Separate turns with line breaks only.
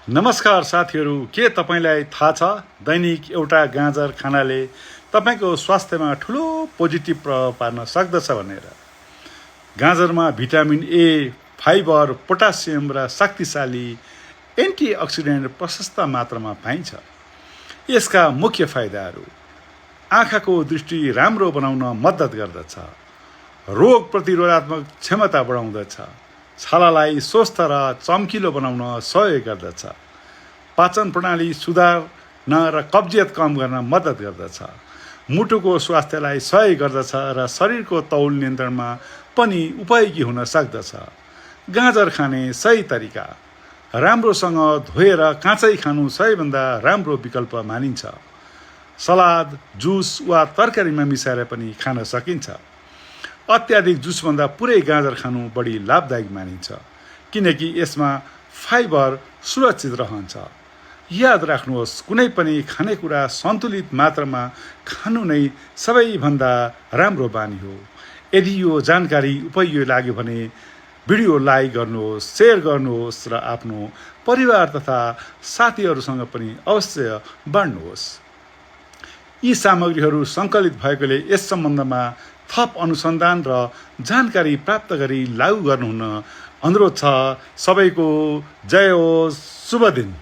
नमस्कार साथीहरू, के तपाईलाई थाहा छ दैनिक एउटा गाजर खानाले तपाईको स्वास्थ्यमा ठुलो पोजिटिभ प्रभाव पार्न सक्दछ भनेर। गाजरमा भिटामिन ए, फाइबर, पोटासियम र शक्तिशाली एन्टिअक्सिडेन्ट प्रशस्त मात्रामा पाइन्छ। यसका मुख्य फाइदाहरू: आँखाको दृष्टि राम्रो बनाउन मद्दत गर्दछ, रोग प्रतिरोधात्मक क्षमता बढाउँदछ, छालालाई स्वस्थ र चम्किलो बनाउन सहयोग गर्दछ, पाचन प्रणाली सुधार्न र कब्जियत कम गर्न मद्दत गर्दछ, मुटुको स्वास्थ्यलाई सहयोग गर्दछ र शरीरको तौल नियन्त्रणमा पनि उपयोगी हुन सक्दछ। गाजर खाने सही तरिका: राम्रोसँग धोएर काँचै खानु सबैभन्दा राम्रो विकल्प मानिन्छ। सलाद, जुस वा तरकारीमा मिसाएर पनि खान सकिन्छ। अत्याधिक जुसभन्दा पुरै गाजर खानु बढी लाभदायक मानिन्छ, किनकि यसमा फाइबर सुरक्षित रहन्छ। याद राख्नुहोस्, कुनै पनि खानेकुरा सन्तुलित मात्रामा खानु नै सबैभन्दा राम्रो बानी हो। यदि यो जानकारी उपयोगी लाग्यो भने भिडियो लाइक गर्नुहोस्, सेयर गर्नुहोस् र आफ्नो परिवार तथा साथीहरूसँग पनि अवश्य बाँड्नुहोस्। यी सामग्रीहरू सङ्कलित भएकोले यस सम्बन्धमा थप अनुसन्धान र जानकारी प्राप्त गरी लागू गर्नुहुन अनुरोध छ। सबैको जय होस्, शुभ दिन।